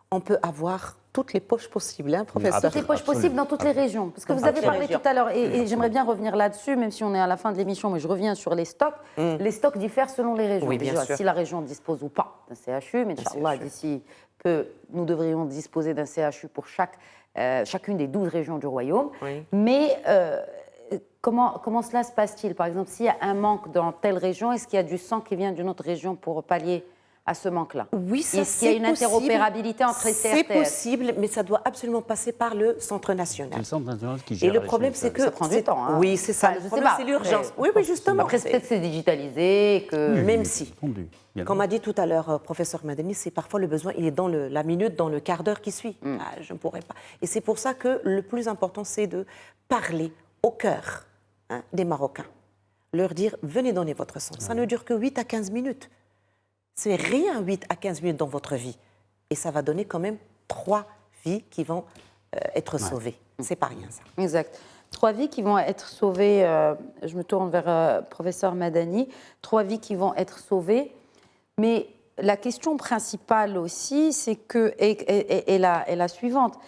on peut avoir toutes les poches possibles, hein, professeur. Toutes les poches possibles dans toutes les régions. Parce que vous avez parlé tout à l'heure, et j'aimerais bien revenir là-dessus, même si on est à la fin de l'émission, mais je reviens sur les stocks. Les stocks diffèrent selon les régions. Oui, bien déjà, sûr. si la région dispose ou pas d'un CHU, mais Inch'Allah, d'ici peu, nous devrions disposer d'un CHU pour chacune des 12 régions du royaume. Oui. Mais comment cela se passe-t-il? Par exemple, s'il y a un manque dans telle région, est-ce qu'il y a du sang qui vient d'une autre région pour pallier à ce manque-là? Oui, ça, est-ce qu'il y a une interopérabilité entre les CRTS? C'est possible, mais ça doit absolument passer par le centre national. C'est le centre national qui gère. Et le problème, c'est que... Ça prend du temps. Hein. Oui, c'est ça. Enfin, Le je sais problème, pas. c'est l'urgence. Oui, justement. Après, peut-être c'est digitalisé, que... Même si, Bien comme a dit tout à l'heure professeur Madani, c'est parfois le besoin, il est dans la minute, dans le quart d'heure qui suit. Ah, je ne pourrais pas. Et c'est pour ça que le plus important, c'est de parler au cœur des Marocains. Leur dire, venez donner votre sang. Ça ne dure que 8 à 15 minutes. C'est rien, 8 à 15 minutes dans votre vie. Et ça va donner quand même 3 vies qui vont être sauvées. C'est pas rien, ça. Exact. 3 vies qui vont être sauvées, je me tourne vers professeur Madani, 3 vies qui vont être sauvées, mais la question principale aussi, c'est que, est la suivante.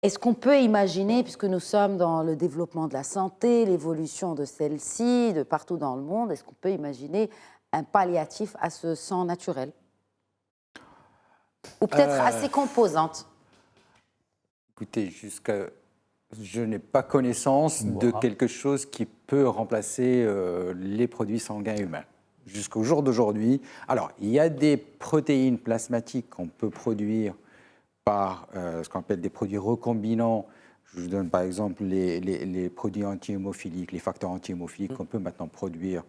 Est-ce qu'on peut imaginer, puisque nous sommes dans le développement de la santé, l'évolution de celle-ci, de partout dans le monde, est-ce qu'on peut imaginer un palliatif à ce sang naturel? Ou peut-être à ses composantes? Écoutez, je n'ai pas connaissance de quelque chose qui peut remplacer les produits sanguins humains. Jusqu'au jour d'aujourd'hui. Alors, il y a des protéines plasmatiques qu'on peut produire par ce qu'on appelle des produits recombinants. Je vous donne par exemple les produits anti-hémophiliques, les facteurs anti-hémophiliques qu'on peut maintenant produire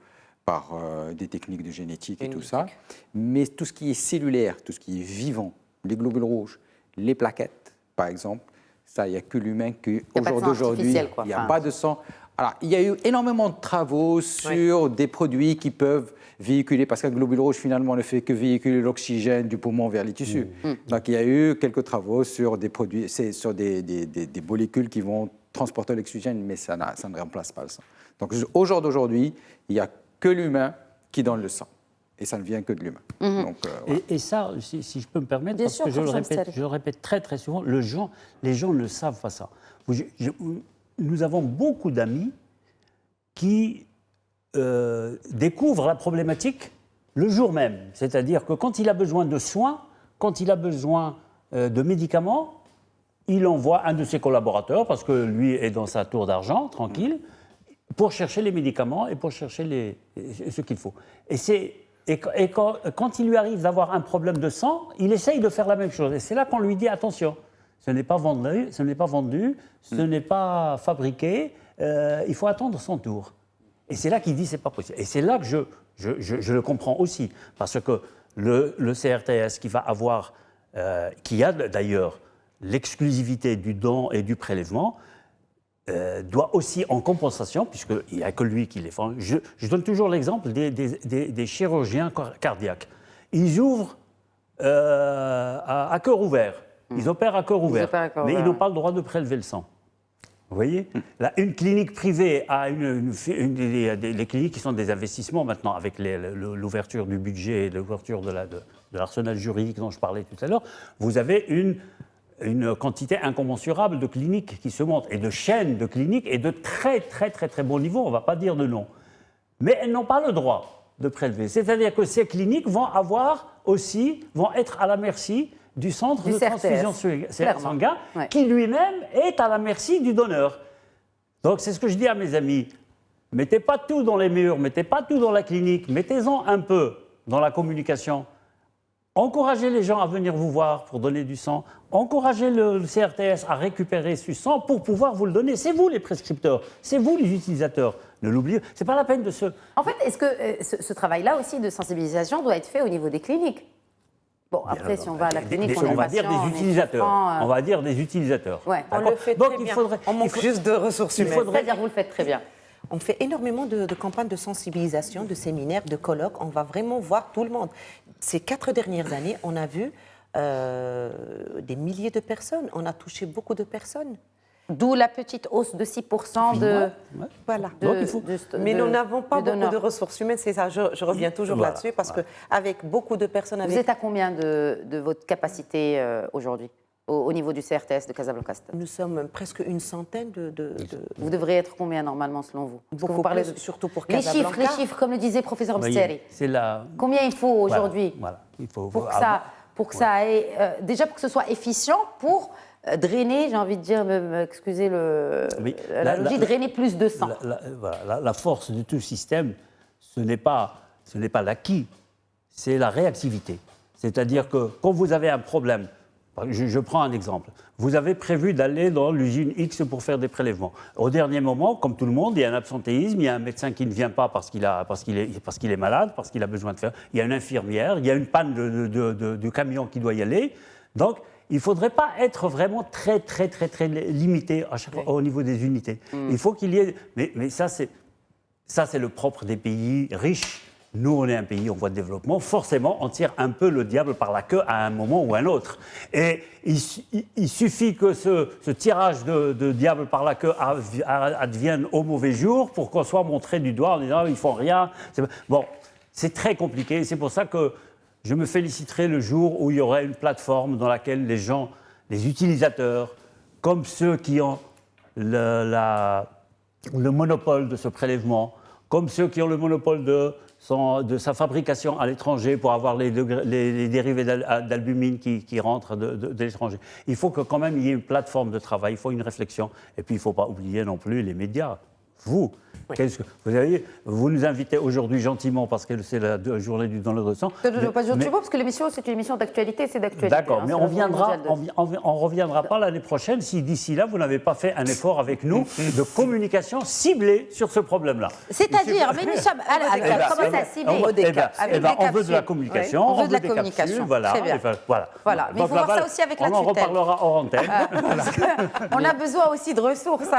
par des techniques de génétique et tout ça. Mais tout ce qui est cellulaire, tout ce qui est vivant, les globules rouges, les plaquettes, par exemple, ça, il n'y a que l'humain qui, au jour d'aujourd'hui, il n'y a pas de sang. Alors, il y a eu énormément de travaux sur des produits qui peuvent véhiculer, parce qu'un globule rouge, finalement, ne fait que véhiculer l'oxygène du poumon vers les tissus. Donc, il y a eu quelques travaux sur des produits, sur des molécules qui vont transporter l'oxygène, mais ça ne remplace pas le sang. Donc, au jour d'aujourd'hui, il n'y a que l'humain qui donne le sang. Et ça ne vient que de l'humain. Donc, voilà. Et ça, si je peux me permettre, Bien parce sûr, que je le répète très très souvent, les gens ne savent pas ça. Nous avons beaucoup d'amis qui découvrent la problématique le jour même. C'est-à-dire que quand il a besoin de soins, quand il a besoin de médicaments, il envoie un de ses collaborateurs, parce que lui est dans sa tour d'argent, tranquille, pour chercher les médicaments et pour chercher ce qu'il faut. Et quand il lui arrive d'avoir un problème de sang, il essaye de faire la même chose. Et c'est là qu'on lui dit, attention, ce n'est pas vendu, ce n'est pas fabriqué, il faut attendre son tour. Et c'est là qu'il dit, c'est pas possible. Et c'est là que je le comprends aussi. Parce que le CRTS qui va avoir, qui a d'ailleurs l'exclusivité du don et du prélèvement, doit aussi, en compensation, puisqu'il n'y a que lui qui les fait. Je donne toujours l'exemple des chirurgiens cardiaques. Ils ouvrent à cœur ouvert. Ils opèrent à cœur ouvert, mais ils n'ont pas le droit de prélever le sang. Vous voyez, là, une clinique privée a les cliniques qui sont des investissements maintenant, avec l'ouverture du budget et l'ouverture de l'arsenal juridique dont je parlais tout à l'heure, vous avez une quantité incommensurable de cliniques qui se montent, et de chaînes de cliniques, et de très bon niveau, on ne va pas dire de non. Mais elles n'ont pas le droit de prélever. C'est-à-dire que ces cliniques vont être à la merci du centre de transfusion sanguine, qui lui-même est à la merci du donneur. Donc c'est ce que je dis à mes amis. Mettez pas tout dans les murs, mettez pas tout dans la clinique, mettez-en un peu dans la communication. Encouragez les gens à venir vous voir pour donner du sang. Encouragez le CRTS à récupérer ce sang pour pouvoir vous le donner. C'est vous les prescripteurs, c'est vous les utilisateurs. Ne l'oubliez, c'est pas la peine de se... En fait, est-ce que ce travail-là aussi de sensibilisation doit être fait au niveau des cliniques? Bon, après, si on va à la clinique, on va dire des utilisateurs. On va dire des utilisateurs. Ouais. On le fait très bien. On manque juste de ressources humaines. C'est-à-dire, vous le faites très bien. On fait énormément de campagnes de sensibilisation, de séminaires, de colloques. On va vraiment voir tout le monde. Ces 4 dernières années, on a vu des milliers de personnes. On a touché beaucoup de personnes. D'où la petite hausse de 6% de... Voilà. Mais nous n'avons pas beaucoup de ressources humaines, c'est ça. Je reviens toujours là-dessus, parce qu'avec beaucoup de personnes... Vous êtes à combien de votre capacité aujourd'hui, au niveau du CRTS de Casablanca? Nous sommes presque une centaine de... Vous devriez être combien normalement, selon vous? Beaucoup vous parlez plus, surtout pour Casablanca. Les chiffres, comme le disait professeur Msteri. La... Combien il faut aujourd'hui il faut pour que ça aille... déjà pour que ce soit efficient, pour... drainer, j'ai envie de dire, excusez la logique, drainer plus de sang. La force de tout système, ce n'est pas l'acquis, c'est la réactivité. C'est-à-dire que quand vous avez un problème, je prends un exemple, vous avez prévu d'aller dans l'usine X pour faire des prélèvements. Au dernier moment, comme tout le monde, il y a un absentéisme, il y a un médecin qui ne vient pas parce qu'il est malade, parce qu'il a besoin de faire, il y a une infirmière, il y a une panne du camion qui doit y aller. Donc, il ne faudrait pas être vraiment très limité au niveau des unités. Il faut qu'il y ait... Mais ça, c'est le propre des pays riches. Nous, on est un pays en voie de développement. Forcément, on tire un peu le diable par la queue à un moment ou à un autre. Et il suffit que ce tirage de diable par la queue advienne au mauvais jour pour qu'on soit montré du doigt en disant « ils ne font rien ». Bon, c'est très compliqué. C'est pour ça que je me féliciterai le jour où il y aura une plateforme dans laquelle les gens, les utilisateurs, comme ceux qui ont le monopole de ce prélèvement, comme ceux qui ont le monopole de sa fabrication à l'étranger pour avoir les dérivés d'albumine qui rentrent de l'étranger. Il faut que quand même il y ait une plateforme de travail, il faut une réflexion. Et puis il ne faut pas oublier non plus les médias. Vous nous invitez aujourd'hui gentiment parce que c'est la journée du don de sang. Pas gentiment parce que l'émission, c'est une émission d'actualité, c'est d'actualité. D'accord, mais on ne reviendra pas l'année prochaine si d'ici là, vous n'avez pas fait un effort avec nous de communication ciblée sur ce problème-là. C'est-à-dire, mais nous sommes... Comment ça, ciblé? On veut de la communication, on veut de la communication. Voilà. Voilà, mais il faut voir ça aussi avec la tutelle. On en reparlera hors antenne. On a besoin aussi de ressources,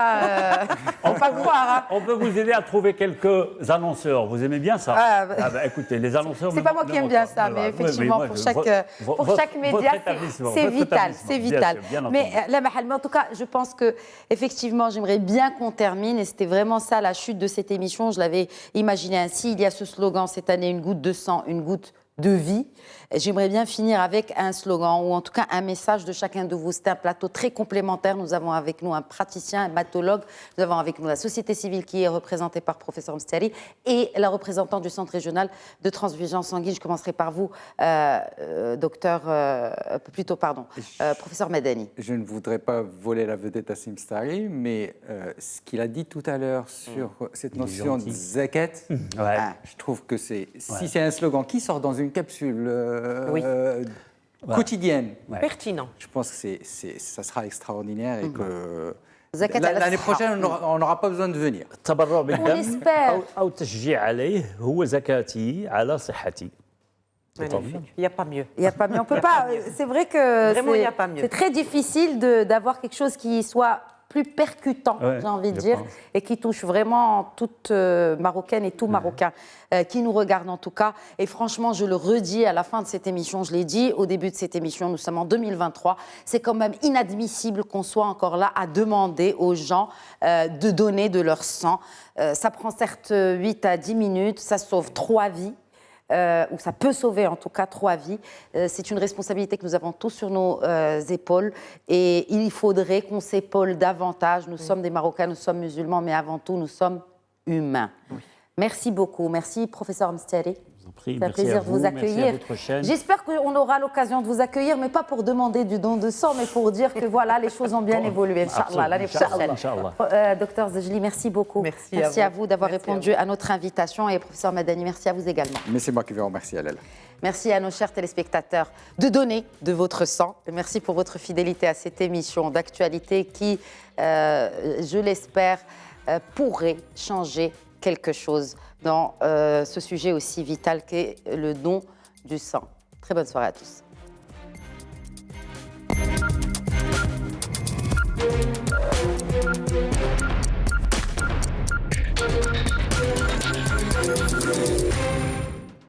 on ne pas croire. On peut vous aider à trouver quelques annonceurs. Vous aimez bien ça? Écoutez, les annonceurs... C'est pas moi qui aime bien ça, mais effectivement, pour chaque média, c'est vital. C'est vital. Mais en tout cas, je pense que effectivement, j'aimerais bien qu'on termine, et c'était vraiment ça la chute de cette émission. Je l'avais imaginé ainsi. Il y a ce slogan cette année, une goutte de sang, une goutte de vie. J'aimerais bien finir avec un slogan ou en tout cas un message de chacun de vous. C'est un plateau très complémentaire. Nous avons avec nous un praticien, un hématologue. Nous avons avec nous la société civile qui est représentée par professeur Msteri et la représentante du centre régional de transfusion sanguine. Je commencerai par vous, professeur Medani. Je ne voudrais pas voler la vedette à Msteri, mais ce qu'il a dit tout à l'heure sur cette notion de zakat, je trouve que si c'est un slogan qui sort dans une capsule quotidienne, pertinent. Je pense que ça sera extraordinaire et que l'année prochaine, on n'aura pas besoin de venir. On espère. Magnifique. Il n'y a pas mieux. Il n'y a pas mieux. On peut pas. C'est vrai que vraiment, il n'y a pas mieux. C'est très difficile d'avoir quelque chose qui soit plus percutant, Ouais, j'ai envie de je dire, pense. et qui touche vraiment toute Marocaine et tout Marocain qui nous regarde en tout cas. Et franchement, je le redis à la fin de cette émission, je l'ai dit au début de cette émission, nous sommes en 2023, c'est quand même inadmissible qu'on soit encore là à demander aux gens de donner de leur sang. Ça prend certes 8 à 10 minutes, ça sauve 3 vies. Ou ça peut sauver en tout cas 3 vies. C'est une responsabilité que nous avons tous sur nos épaules et il faudrait qu'on s'épaule davantage. Nous sommes des Marocains, nous sommes musulmans, mais avant tout, nous sommes humains. Oui. Merci beaucoup. Merci, professeur Msteri. C'est un plaisir de vous accueillir. J'espère qu'on aura l'occasion de vous accueillir, mais pas pour demander du don de sang, mais pour dire que voilà, les choses ont bien évolué. Inch'Allah, l'année prochaine. Docteur Zejli, merci beaucoup. Merci à vous d'avoir répondu à notre invitation. Et professeur Madani, merci à vous également. Mais c'est moi qui vous remercie, Allel. Merci à nos chers téléspectateurs de donner de votre sang. Merci pour votre fidélité à cette émission d'actualité qui, je l'espère, pourrait changer quelque chose dans ce sujet aussi vital qu'est le don du sang. Très bonne soirée à tous.